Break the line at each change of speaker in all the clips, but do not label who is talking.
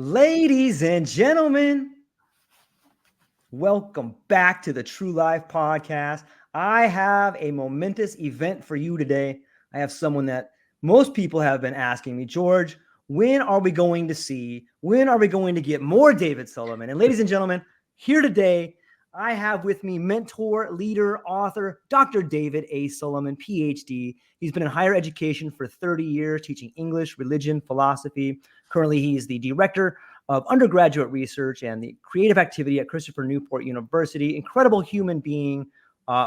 Ladies and gentlemen, welcome back to the True Life Podcast. I have a momentous event for you today. I have someone that most people have been asking me, George, when are we going to get more David Salomon? And ladies and gentlemen, here today, I have with me mentor, leader, author, Dr. David A. Salomon, PhD. He's been in higher education for 30 years, teaching English, religion, philosophy. Currently, he's the director of undergraduate research and the creative activity at Christopher Newport University. Incredible human being,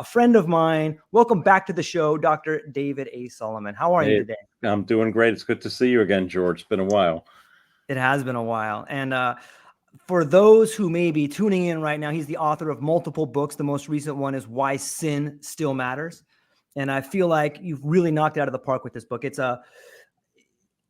friend of mine. Welcome back to the show, Dr. David A. Salomon. How are you today?
I'm doing great. It's good to see you again, George. It's been a while.
It has been a while. And for those who may be tuning in right now, he's the author of multiple books. The most recent one is Why Sin Still Matters. And I feel like you've really knocked it out of the park with this book.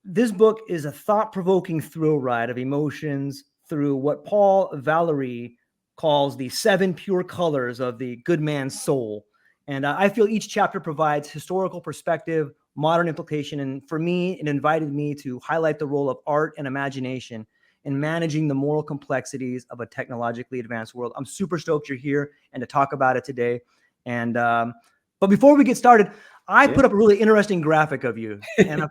This book is a thought-provoking thrill ride of emotions through what Paul Valery calls the 7 pure colors of the good man's soul. And I feel each chapter provides historical perspective, modern implication. And for me, it invited me to highlight the role of art and imagination in managing the moral complexities of a technologically advanced world. I'm super stoked you're here and to talk about it today. And but before we get started, I put up a really interesting graphic of you. And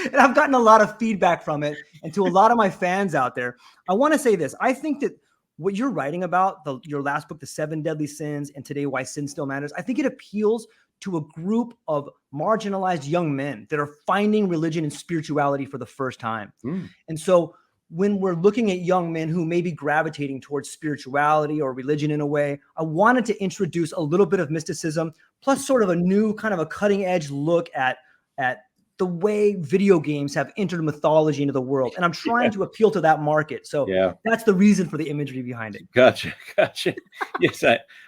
and I've gotten a lot of feedback from it. And to a lot of my fans out there, I want to say this. I think that what you're writing about, your last book, The 7 Deadly Sins, and today, Why Sin Still Matters, I think it appeals to a group of marginalized young men that are finding religion and spirituality for the first time. And so when we're looking at young men who may be gravitating towards spirituality or religion in a way, I wanted to introduce a little bit of mysticism, plus sort of a new kind of a cutting edge look at the way video games have entered mythology into the world. And I'm trying to appeal to that market. So that's the reason for the imagery behind it.
Gotcha. Yes,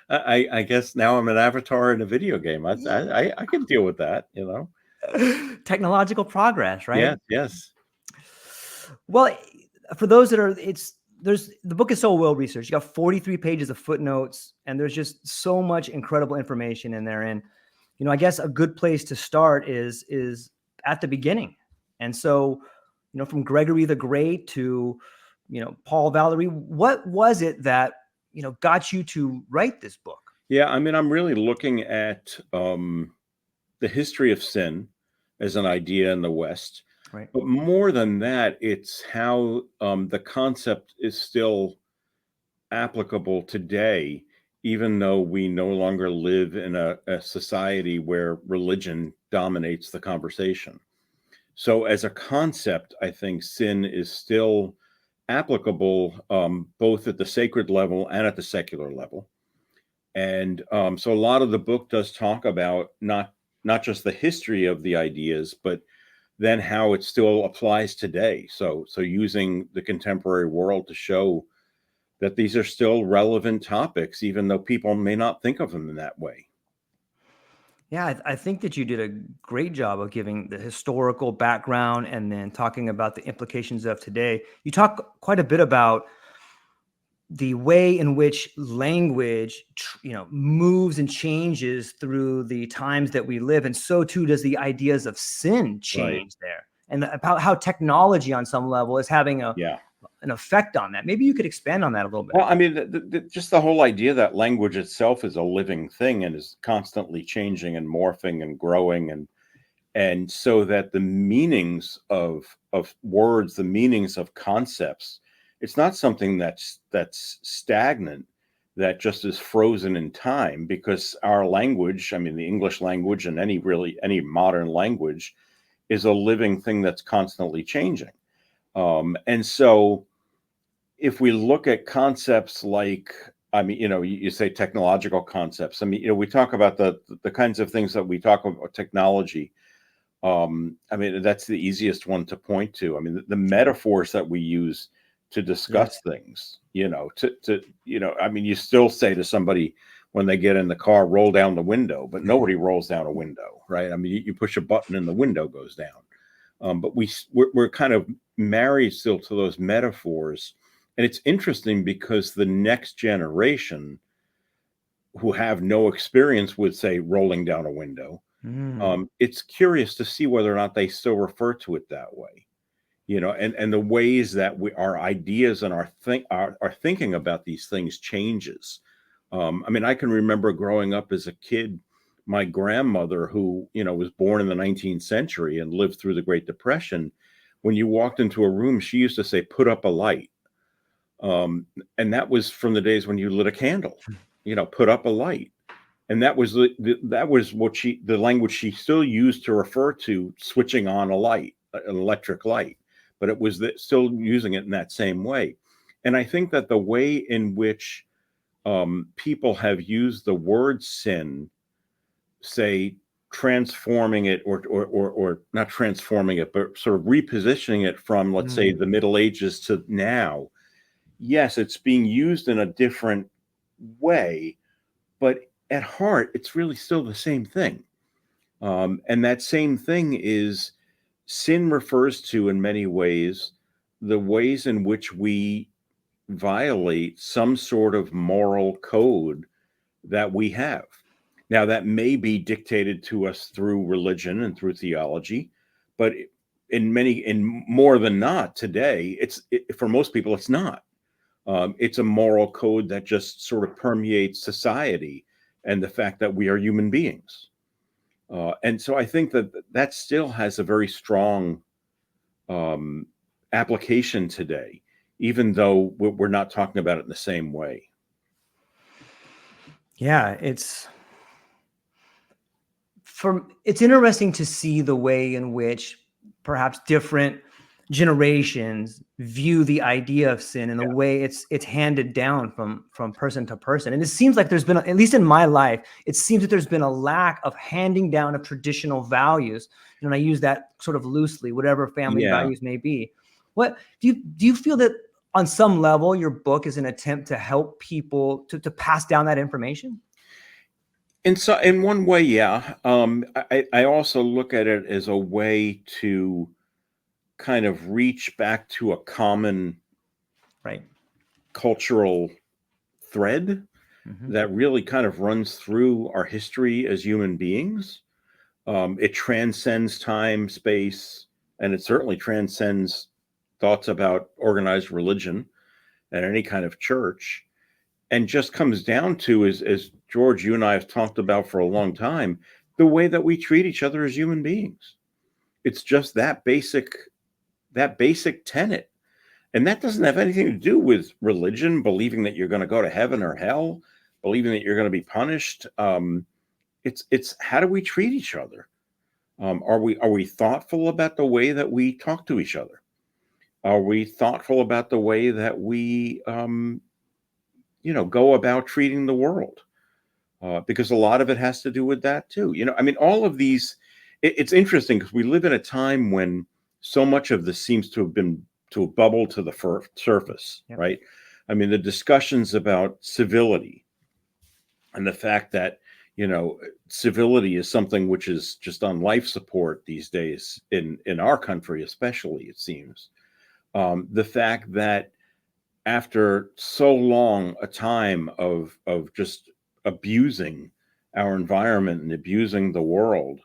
I guess now I'm an avatar in a video game. I can deal with that, you know.
Technological progress, right?
Yes.
Well, for those that are, the book is so well researched. You got 43 pages of footnotes, and there's just so much incredible information in there. And, you know, I guess a good place to start is at the beginning. And so, you know, from Gregory the Great to, you know, Paul Valery, what was it that, you know, got you to write this book?
Yeah, I mean, I'm really looking at the history of sin as an idea in the West.
Right.
But more than that, it's how the concept is still applicable today, even though we no longer live in a society where religion dominates the conversation. So as a concept, I think sin is still applicable both at the sacred level and at the secular level. And so a lot of the book does talk about not just the history of the ideas, but then how it still applies today. So using the contemporary world to show that these are still relevant topics, even though people may not think of them in that way.
Yeah, I think that you did a great job of giving the historical background and then talking about the implications of today. You talk quite a bit about the way in which language, moves and changes through the times that we live. And so too does the ideas of sin change there. And about how technology on some level is having an effect on that. Maybe you could expand on that a little bit.
Well, I mean, just the whole idea that language itself is a living thing and is constantly changing and morphing and growing, and so that the meanings of words, the meanings of concepts, it's not something that's stagnant, that just is frozen in time, because our language, I mean, the English language and any modern language is a living thing that's constantly changing. And so if we look at concepts like, I mean, you say technological concepts. I mean, we talk about the kinds of things that we talk about technology. I mean, that's the easiest one to point to. I mean, the metaphors that we use to discuss things, I mean, you still say to somebody when they get in the car, roll down the window, but nobody rolls down a window, right? I mean, you push a button and the window goes down. But we're kind of married still to those metaphors. And it's interesting because the next generation who have no experience with, say, rolling down a window, it's curious to see whether or not they still refer to it that way. and the ways that our ideas and our thinking about these things changes. I mean, I can remember growing up as a kid, my grandmother, who, was born in the 19th century and lived through the Great Depression, when you walked into a room, she used to say, "Put up a light." And that was from the days when you lit a candle, put up a light. And that was that was the language she still used to refer to switching on a light, an electric light, but it was still using it in that same way. And I think that the way in which people have used the word sin, say transforming it or not transforming it, but sort of repositioning it from, let's say, the Middle Ages to now. Yes, it's being used in a different way, but at heart, it's really still the same thing. And that same thing is sin refers to, in many ways, the ways in which we violate some sort of moral code that we have. Now, that may be dictated to us through religion and through theology, but in more than not today, for most people, it's not. It's a moral code that just sort of permeates society and the fact that we are human beings. And so I think that still has a very strong application today, even though we're not talking about it in the same way.
Yeah, it's interesting to see the way in which perhaps different generations view the idea of sin and the way it's handed down from person to person. And it seems like there's been, at least in my life, it seems that there's been a lack of handing down of traditional values. And I use that sort of loosely, whatever family values may be. What do you feel that on some level your book is an attempt to help people to pass down that information?
In one way, yeah. I also look at it as a way to kind of reach back to a common cultural thread that really kind of runs through our history as human beings. It transcends time, space, and it certainly transcends thoughts about organized religion and any kind of church, and just comes down to, as George, you and I have talked about for a long time, the way that we treat each other as human beings. It's just that basic tenet. And that doesn't have anything to do with religion, believing that you're going to go to heaven or hell, believing that you're going to be punished. It's how do we treat each other? Are we thoughtful about the way that we talk to each other? Are we thoughtful about the way that we go about treating the world? Because a lot of it has to do with that too. I mean, all of these, it's interesting because we live in a time when so much of this seems to have bubbled to the surface, right? I mean, the discussions about civility and the fact that, civility is something which is just on life support these days in our country, especially, it seems. The fact that after so long a time of just abusing our environment and abusing the world,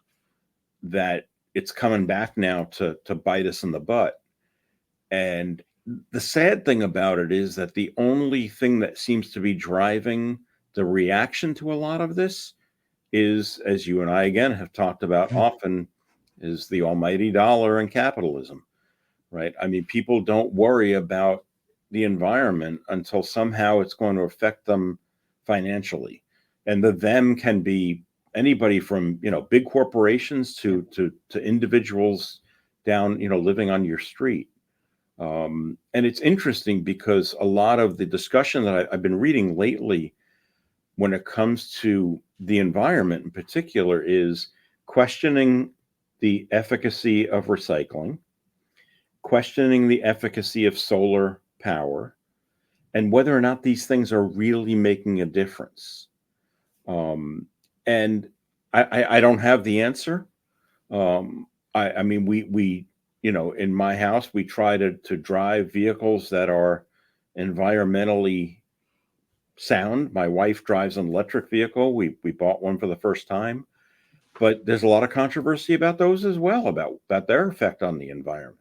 that it's coming back now to bite us in the butt. And the sad thing about it is that the only thing that seems to be driving the reaction to a lot of this is, as you and I again have talked about often, is the almighty dollar and capitalism, right? I mean, people don't worry about the environment until somehow it's going to affect them financially. And the them can be anybody from, big corporations to individuals down, living on your street. And it's interesting because a lot of the discussion that I've been reading lately when it comes to the environment in particular is questioning the efficacy of recycling, questioning the efficacy of solar power, and whether or not these things are really making a difference. And I don't have the answer. I mean, we in my house, we try to drive vehicles that are environmentally sound. My wife drives an electric vehicle. We bought one for the first time, but there's a lot of controversy about those as well, about their effect on the environment.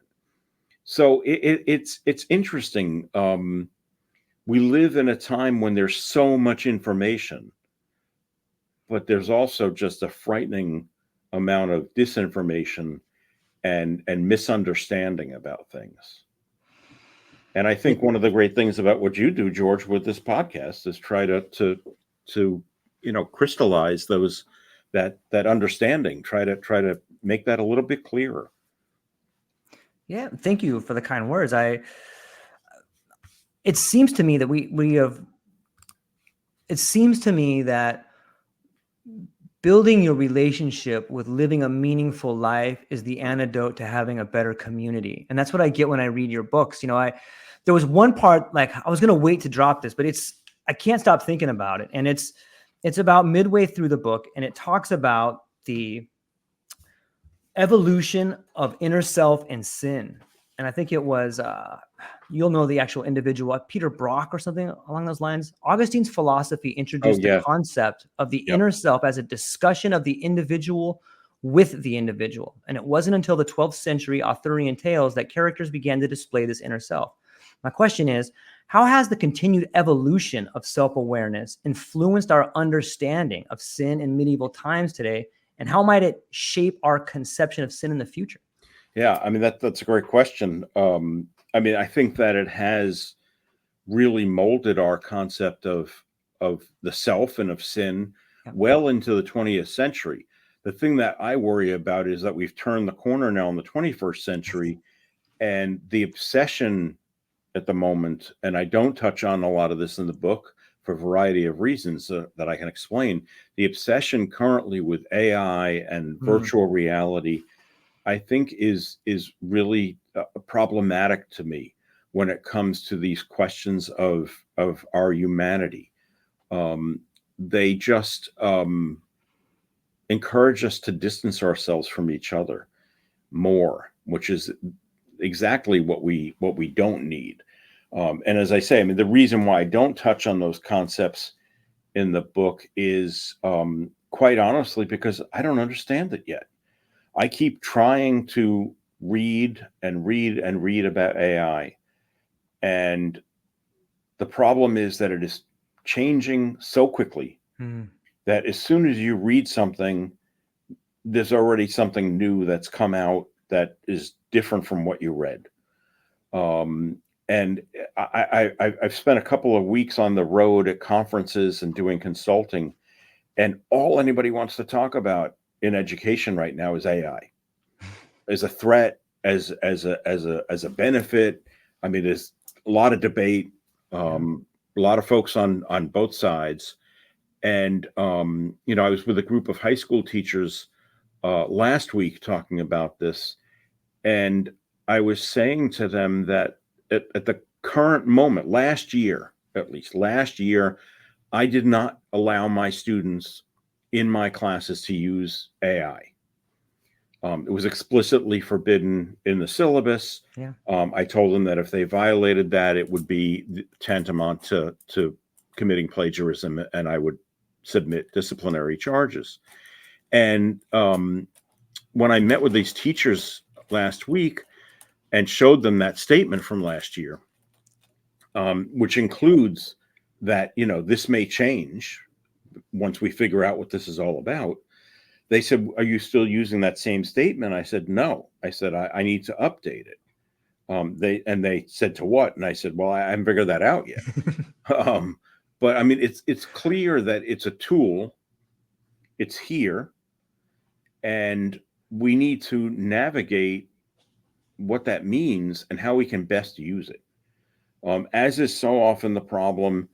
So it's interesting. We live in a time when there's so much information, but there's also just a frightening amount of disinformation and misunderstanding about things. And I think one of the great things about what you do, George, with this podcast is try to crystallize those that understanding, try to make that a little bit clearer.
Yeah, thank you for the kind words. It seems to me that it seems to me that building your relationship with living a meaningful life is the antidote to having a better community. And that's what I get when I read your books. There was one part, like, I was going to wait to drop this, but I can't stop thinking about it. And it's about midway through the book, and it talks about the evolution of inner self and sin. And I think it was, you'll know the actual individual, Peter Brock or something along those lines. Augustine's philosophy introduced the concept of the inner self as a discussion of the individual with the individual. And it wasn't until the 12th century Arthurian tales that characters began to display this inner self. My question is, how has the continued evolution of self-awareness influenced our understanding of sin in medieval times today? And how might it shape our conception of sin in the future?
Yeah, I mean, that's a great question. I mean, I think that it has really molded our concept of the self and of sin well into the 20th century. The thing that I worry about is that we've turned the corner now in the 21st century, and the obsession at the moment, and I don't touch on a lot of this in the book for a variety of reasons that I can explain. The obsession currently with AI and virtual reality, I think, is really problematic to me when it comes to these questions of our humanity. They just encourage us to distance ourselves from each other more, which is exactly what we don't need. And as I say, I mean, the reason why I don't touch on those concepts in the book is quite honestly because I don't understand it yet. I keep trying to read and read and read about AI. And the problem is that it is changing so quickly that as soon as you read something, there's already something new that's come out that is different from what you read. And I've spent a couple of weeks on the road at conferences and doing consulting, and all anybody wants to talk about in education right now is AI, as a threat, as a benefit. I mean, there's a lot of debate, a lot of folks on both sides, and I was with a group of high school teachers last week talking about this, and I was saying to them that at the current moment, last year, I did not allow my students in my classes to use AI. It was explicitly forbidden in the syllabus.
Yeah.
I told them that if they violated that, it would be tantamount to committing plagiarism, and I would submit disciplinary charges. And when I met with these teachers last week and showed them that statement from last year, which includes that, this may change once we figure out what this is all about. They said, "Are you still using that same statement?" I said, "No." I said, I need to update it. They said, "To what?" And I said, "Well, I haven't figured that out yet." But I mean, it's clear that it's a tool. It's here, and we need to navigate what that means and how we can best use it. As is so often the problem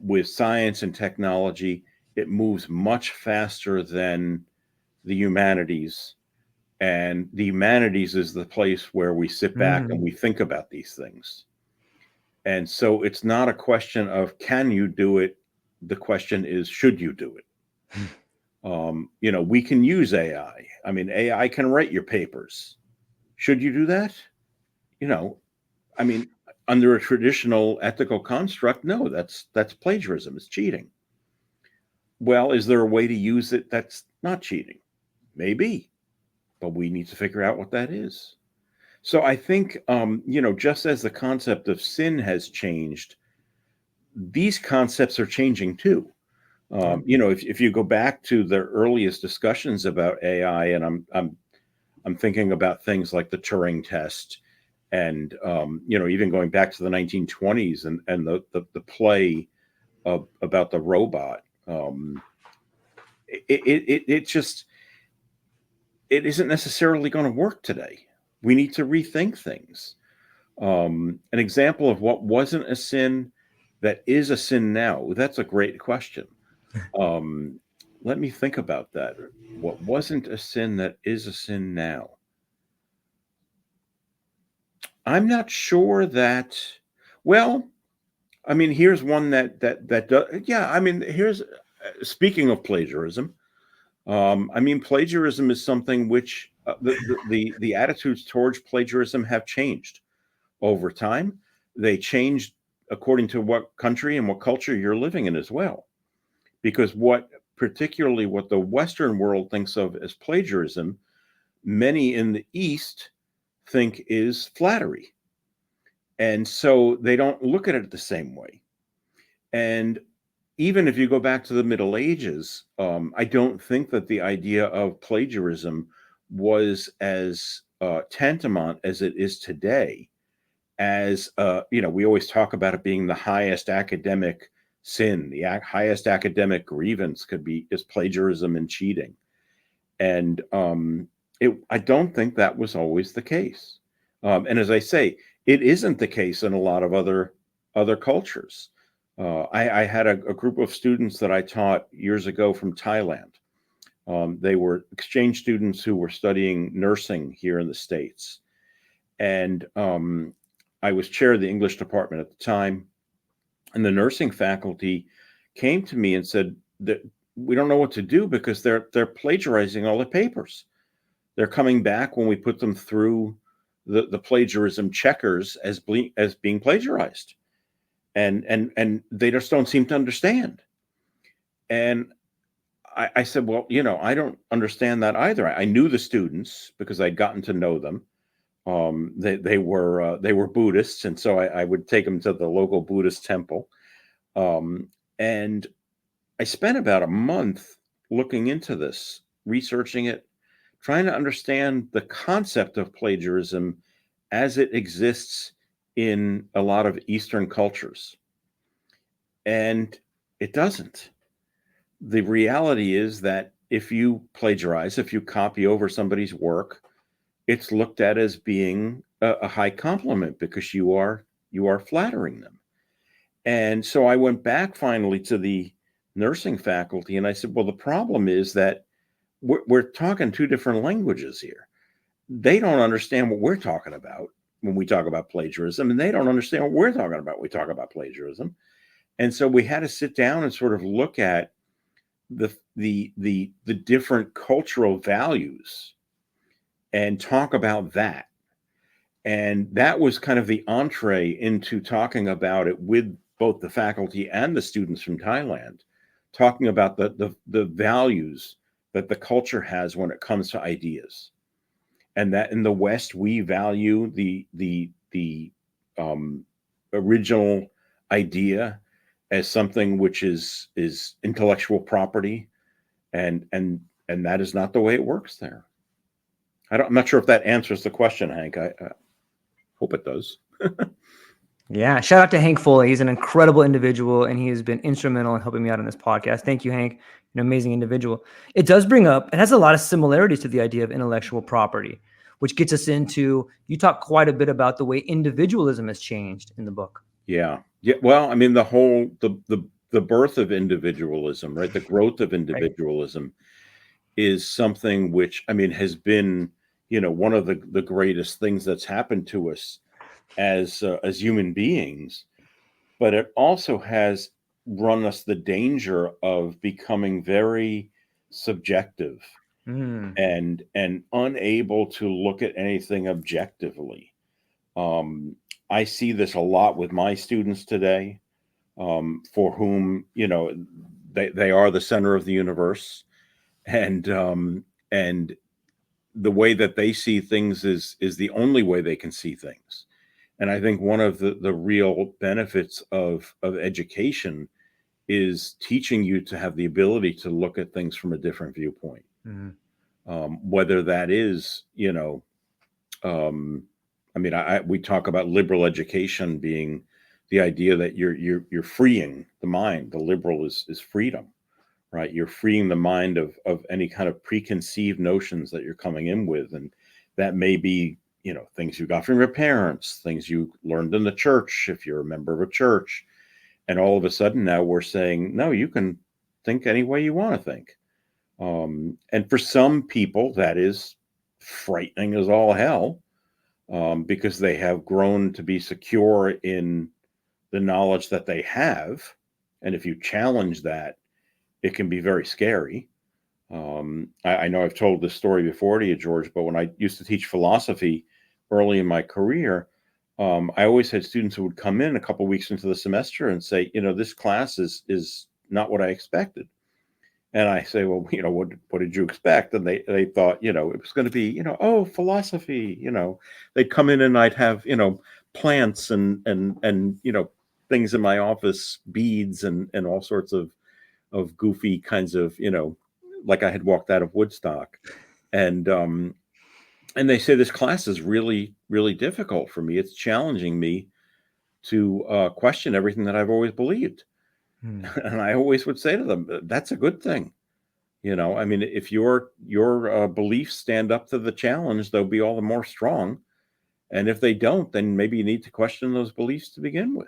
with science and technology, it moves much faster than the humanities. And the humanities is the place where we sit back and we think about these things. And so it's not a question of can you do it? The question is, should you do it? We can use AI. I mean, AI can write your papers. Should you do that? I mean, under a traditional ethical construct, no, that's plagiarism. It's cheating. Well, is there a way to use it that's not cheating? Maybe, but we need to figure out what that is. So I think, just as the concept of sin has changed, these concepts are changing too. If you go back to the earliest discussions about AI, and I'm thinking about things like the Turing test, and even going back to the 1920s and the play about the robot. It just it isn't necessarily going to work today. We need to rethink things. An example of what wasn't a sin that is a sin now. That's a great question. Um, Let me think about that. What wasn't a sin that is a sin now? I'm not sure that. Well, I mean, here's one that does. Yeah, I mean, here's speaking of plagiarism. I mean, plagiarism is something which the attitudes towards plagiarism have changed over time. They changed according to what country and what culture you're living in as well. Because particularly what the Western world thinks of as plagiarism, many in the East think is flattery. And so they don't look at it the same way. And even if you go back to the Middle Ages, I don't think that the idea of plagiarism was as tantamount as it is today. As we always talk about it being the highest academic sin, the highest academic grievance is plagiarism and cheating, and I don't think that was always the case. And as I say, it isn't the case in a lot of other cultures. I had a group of students that I taught years ago from Thailand. They were exchange students who were studying nursing here in the States. And I was chair of the English department at the time. And the nursing faculty came to me and said that we don't know what to do because they're plagiarizing all the papers. They're coming back when we put them through the plagiarism checkers as being plagiarized. And they just don't seem to understand. And I said, well, I don't understand that either. I knew the students because I'd gotten to know them. They were Buddhists, and so I would take them to the local Buddhist temple. And I spent about a month looking into this, researching it, trying to understand the concept of plagiarism as it exists in a lot of Eastern cultures. And it doesn't. The reality is that if you plagiarize, if you copy over somebody's work, it's looked at as being a high compliment because you are flattering them. And so I went back finally to the nursing faculty and I said, well, the problem is that we're talking two different languages here. They don't understand what we're talking about when we talk about plagiarism, and they don't understand what we're talking about when we talk about plagiarism. And so we had to sit down and sort of look at the different cultural values and talk about that. And that was kind of the entree into talking about it with both the faculty and the students from Thailand, talking about the values that the culture has when it comes to ideas. And that in the West, we value the original idea as something which is intellectual property, and that is not the way it works there. I'm not sure if that answers the question, Hank. I hope it does.
Yeah, shout out to Hank Foley. He's an incredible individual, and he has been instrumental in helping me out on this podcast. Thank you, Hank. An amazing individual. It does bring up, it has a lot of similarities to the idea of intellectual property, which gets us into, you talk quite a bit about the way individualism has changed in the book.
Yeah. Well, I mean, the birth of individualism, right? The growth of individualism is something which, I mean, has been, one of the greatest things that's happened to us as human beings. But it also has run us the danger of becoming very subjective and unable to look at anything objectively. I see this a lot with my students today, for whom they are the center of the universe, and the way that they see things is the only way they can see things. And I think one of the real benefits of education is teaching you to have the ability to look at things from a different viewpoint. Whether that is, I mean, we talk about liberal education being the idea that you're freeing the mind. The liberal is freedom, right? You're freeing the mind of any kind of preconceived notions that you're coming in with, and that may be, things you got from your parents, things you learned in the church if you're a member of a church, and all of a sudden now we're saying, no, you can think any way you want to think. And for some people, that is frightening as all hell, because they have grown to be secure in the knowledge that they have. And if you challenge that, it can be very scary. I know I've told this story before to you, George, but when I used to teach philosophy early in my career, I always had students who would come in a couple of weeks into the semester and say, this class is not what I expected. And I say, well, what did you expect? And they thought, it was going to be, oh, philosophy, they'd come in and I'd have, plants and things in my office, beads and all sorts of goofy kinds of, like I had walked out of Woodstock. And they say this class is really, really difficult for me. It's challenging me to question everything that I've always believed. And I always would say to them, that's a good thing. I mean, if your beliefs stand up to the challenge, they'll be all the more strong. And if they don't, then maybe you need to question those beliefs to begin with.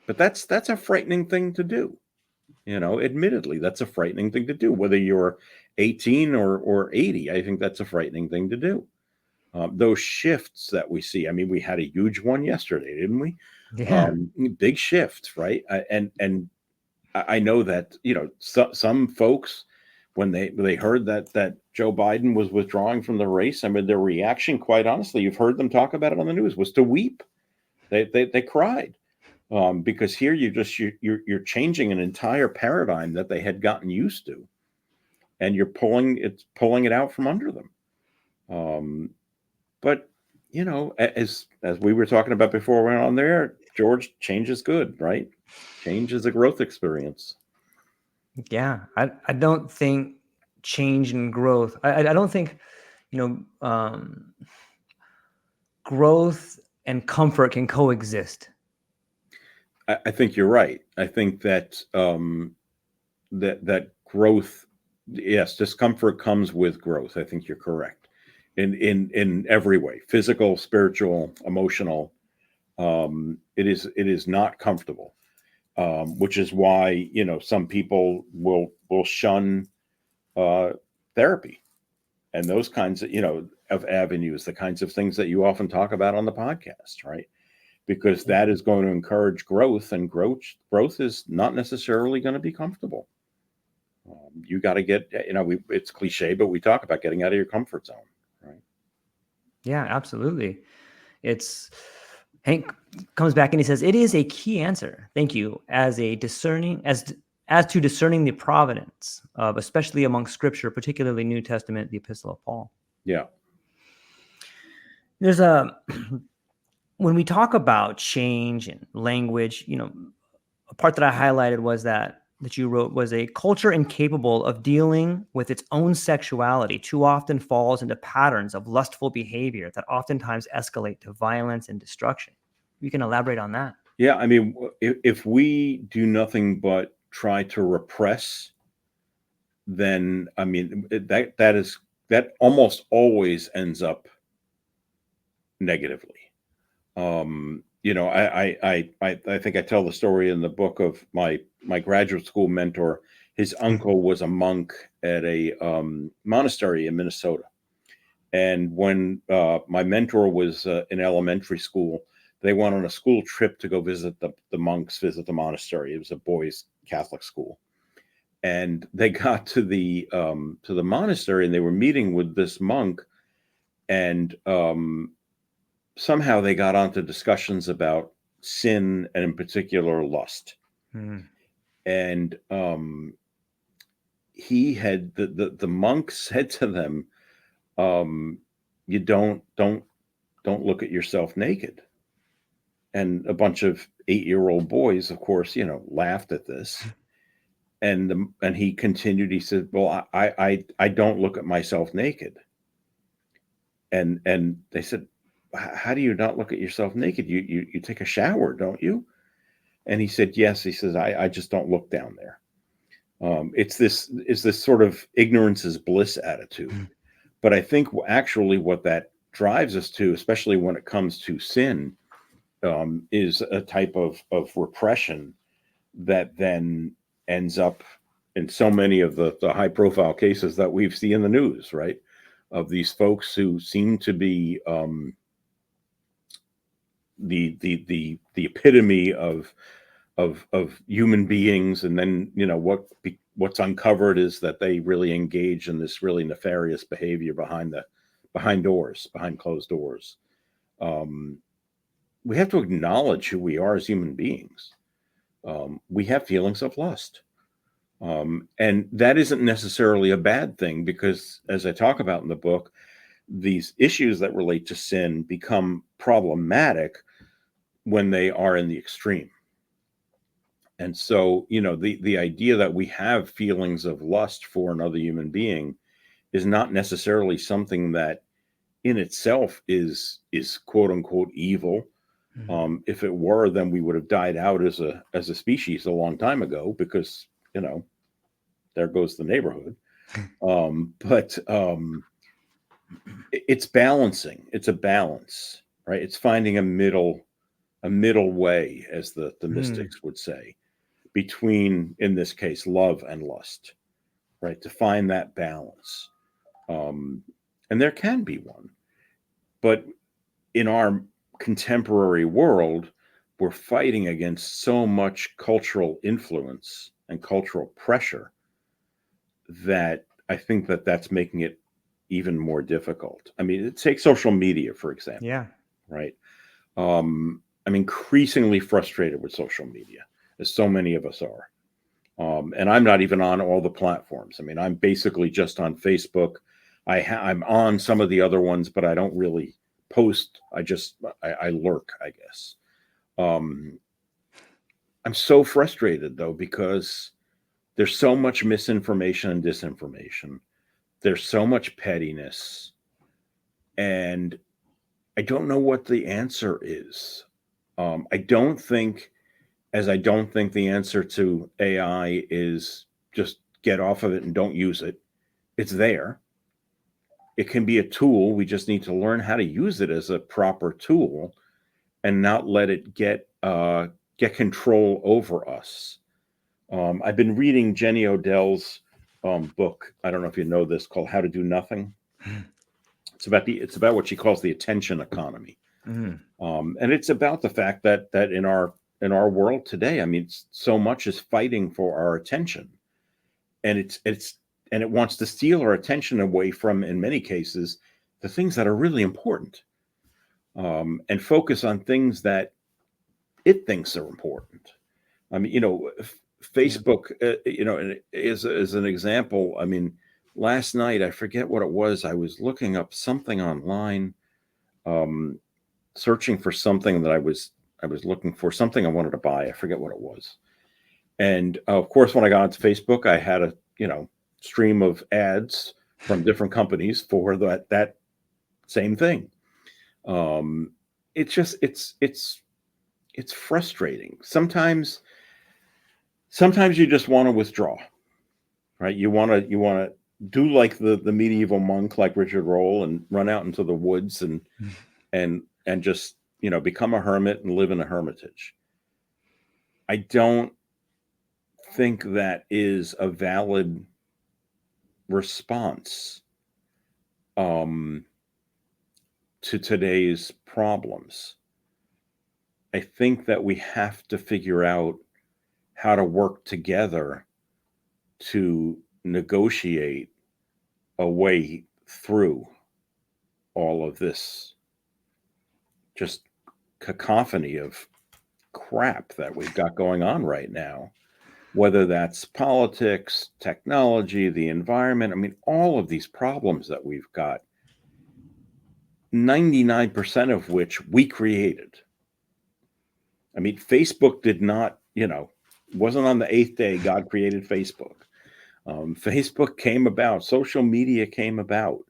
But that's a frightening thing to do. Admittedly, that's a frightening thing to do, whether you're 18 or 80. I think that's a frightening thing to do. Those shifts that we see, I mean, we had a huge one yesterday, didn't we?
Yeah.
Big shift, right? And I know that, some folks, when they heard that Joe Biden was withdrawing from the race, I mean, their reaction, quite honestly, you've heard them talk about it on the news, was to weep. They cried. Because here you're changing an entire paradigm that they had gotten used to, and you're pulling it out from under them. But as we were talking about before we went on there, George, change is good, right? Change is a growth experience.
Yeah, I don't think change and growth. I don't think growth and comfort can coexist.
I think you're right. I think that that growth, yes, discomfort comes with growth. I think you're correct in every way, physical, spiritual, emotional. It is not comfortable, which is why some people will shun therapy and those kinds of avenues, the kinds of things that you often talk about on the podcast, right? Because that is going to encourage growth, and growth is not necessarily going to be comfortable. You got to get, it's cliche, but we talk about getting out of your comfort zone, right?
Yeah, absolutely. Hank comes back and he says, it is a key answer. Thank you. As to discerning the providence of, especially among scripture, particularly New Testament, the Epistle of Paul.
Yeah.
There's when we talk about change and language, a part that I highlighted was that you wrote was a culture incapable of dealing with its own sexuality too often falls into patterns of lustful behavior that oftentimes escalate to violence and destruction. You can elaborate on that.
Yeah. I mean, if we do nothing but try to repress, then, I mean, that almost always ends up negatively. I think I tell the story in the book of my graduate school mentor. His uncle was a monk at a monastery in Minnesota. And when my mentor was in elementary school, they went on a school trip to go visit the monks, visit the monastery. It was a boys' Catholic school. And they got to the monastery, and they were meeting with this monk, and somehow they got onto discussions about sin, and in particular lust. And he had the monk said to them, you don't look at yourself naked. And a bunch of 8-year-old boys, of course, laughed at this. And he continued. He said, "Well, I don't look at myself naked." And they said, "How do you not look at yourself naked? You take a shower, don't you?" And he said, "Yes." He says, "I just don't look down there." It's this sort of ignorance is bliss attitude. But I think actually what that drives us to, especially when it comes to sin, is a type of repression that then ends up in so many of the high profile cases that we've seen in the news, right? Of these folks who seem to be the epitome of human beings, and then what's uncovered is that they really engage in this really nefarious behavior behind closed doors. We have to acknowledge who we are as human beings. We have feelings of lust. And that isn't necessarily a bad thing, because as I talk about in the book, these issues that relate to sin become problematic when they are in the extreme. And so, the idea that we have feelings of lust for another human being is not necessarily something that in itself is quote unquote evil. If it were, then we would have died out as a species a long time ago, because there goes the neighborhood. But it's balancing. It's a balance, right? It's finding a middle way, as the mystics would say, between, in this case, love and lust, right? To find that balance. And there can be one, but in our contemporary world, we're fighting against so much cultural influence and cultural pressure that I think that's making it even more difficult. I mean, take social media, for example.
Yeah.
Right. I'm increasingly frustrated with social media, as so many of us are. And I'm not even on all the platforms. I mean, I'm basically just on Facebook. I'm on some of the other ones, but I don't really post. I lurk, I guess. I'm so frustrated, though, because there's so much misinformation and disinformation. There's so much pettiness. And I don't know what the answer is. I don't think the answer to AI is just get off of it and don't use it. It's there. It can be a tool. We just need to learn how to use it as a proper tool and not let it get control over us. I've been reading Jenny Odell's book. I don't know if you know this, called How to Do Nothing. It's about what she calls the attention economy. And it's about the fact that in our world today, I mean, so much is fighting for our attention, and it wants to steal our attention away from, in many cases, the things that are really important, and focus on things that it thinks are important. I mean, Facebook, is an example. I mean, last night, I forget what it was. I was looking up something online, searching for something that I was looking for, something I wanted to buy. I forget what it was. And of course, when I got onto Facebook, I had a stream of ads from different companies for that same thing. It's frustrating. Sometimes you just want to withdraw, right? You want to do like the medieval monk, like Richard Rolle, and run out into the woods and just become a hermit and live in a hermitage. I don't think that is a valid response to today's problems. I think that we have to figure out how to work together to negotiate a way through all of this just cacophony of crap that we've got going on right now, whether that's politics, technology, the environment. I mean, all of these problems that we've got 99% of which we created. I mean, Facebook did not, wasn't on the 8th day God created Facebook. Facebook came about, social media came about.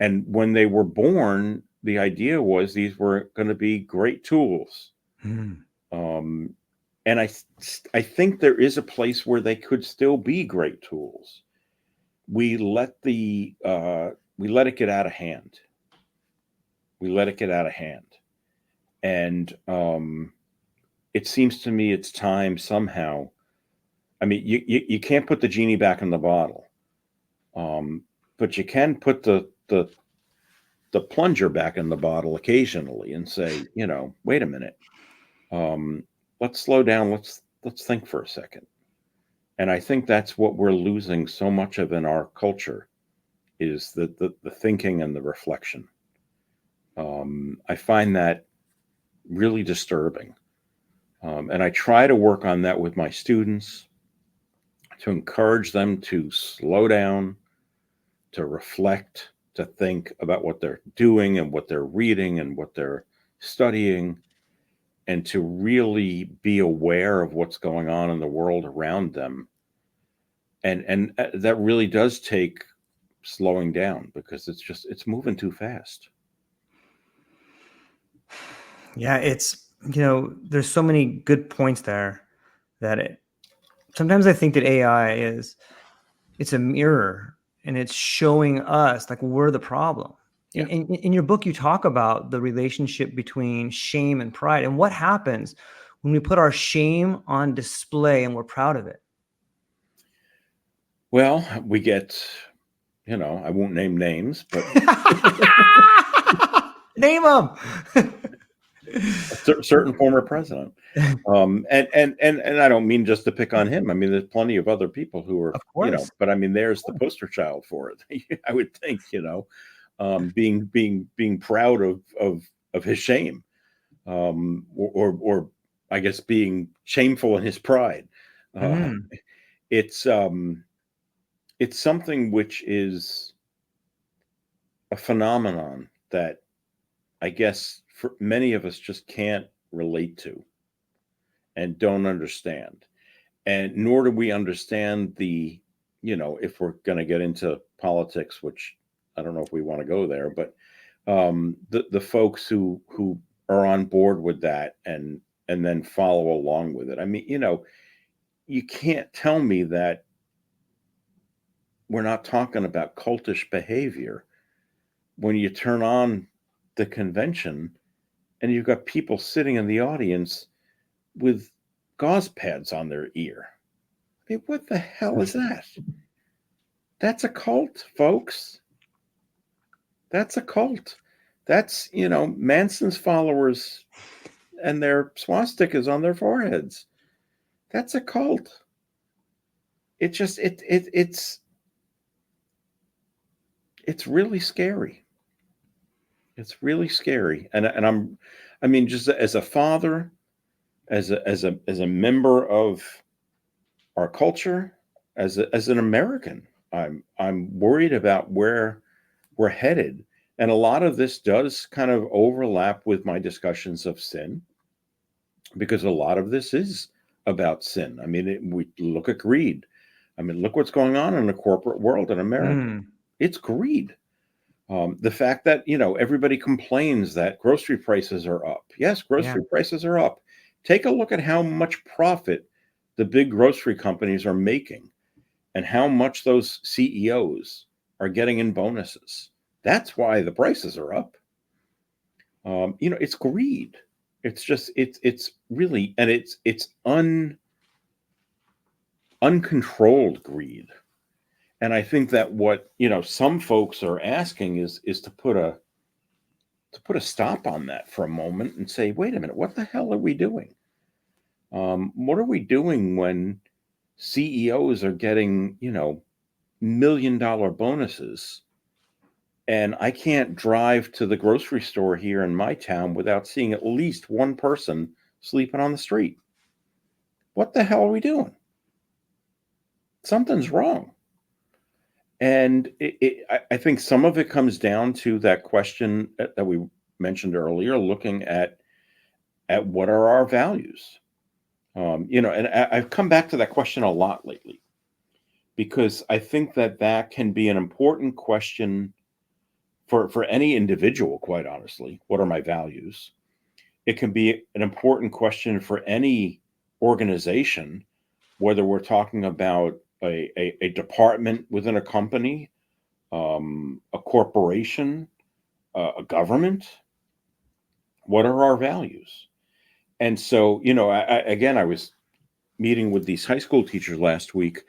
And when they were born, the idea was these were going to be great tools.
Mm.
And I think there is a place where they could still be great tools. We let it get out of hand. We let it get out of hand. And it seems to me it's time somehow. I mean, you can't put the genie back in the bottle, but you can put the plunger back in the bottle occasionally and say, wait a minute, let's slow down. Let's think for a second. And I think that's what we're losing so much of in our culture is the thinking and the reflection. I find that really disturbing. And I try to work on that with my students to encourage them to slow down, to reflect, to think about what they're doing and what they're reading and what they're studying, and to really be aware of what's going on in the world around them. And that really does take slowing down because it's moving too fast.
Yeah, there's so many good points there that sometimes I think that AI it's a mirror and it's showing us like we're the problem.
Yeah.
In your book, you talk about the relationship between shame and pride and what happens when we put our shame on display and we're proud of it.
Well, we get, I won't name names, but
name them.
a certain former president. And I don't mean just to pick on him. I mean, there's plenty of other people who are,
Of course.
but I mean, there's the poster child for it. I would think, being proud of his shame, or I guess being shameful in his pride. It's something which is a phenomenon that I guess for many of us just can't relate to and don't understand. And nor do we understand if we're going to get into politics, which I don't know if we want to go there, but the folks who are on board with that and then follow along with it. I mean, you can't tell me that we're not talking about cultish behavior when you turn on the convention and you've got people sitting in the audience with gauze pads on their ear. I mean, what the hell is that? That's a cult, folks. That's a cult. That's, Manson's followers and their swastikas on their foreheads. That's a cult. It's really scary. It's really scary. And just as a father, as a member of our culture, as an American, I'm worried about where we're headed. And a lot of this does kind of overlap with my discussions of sin, because a lot of this is about sin. I mean, we look at greed. I mean, look what's going on in the corporate world in America. It's greed. The fact that, everybody complains that grocery prices are up. Yes, grocery prices are up. Take a look at how much profit the big grocery companies are making and how much those CEOs are getting in bonuses. That's why the prices are up. It's greed. It's just, it's really, and it's uncontrolled greed. And I think that what, some folks are asking is to put a stop on that for a moment and say, wait a minute, what the hell are we doing? What are we doing when CEOs are getting, $1 million bonuses, and I can't drive to the grocery store here in my town without seeing at least one person sleeping on the street? What the hell are we doing? Something's wrong. And I think some of it comes down to that question that we mentioned earlier, looking at what are our values. And I've come back to that question a lot lately, because I think that can be an important question for any individual, quite honestly. What are my values? It can be an important question for any organization, whether we're talking about a department within a company, a corporation, a government. What are our values? And so, I was meeting with these high school teachers last week,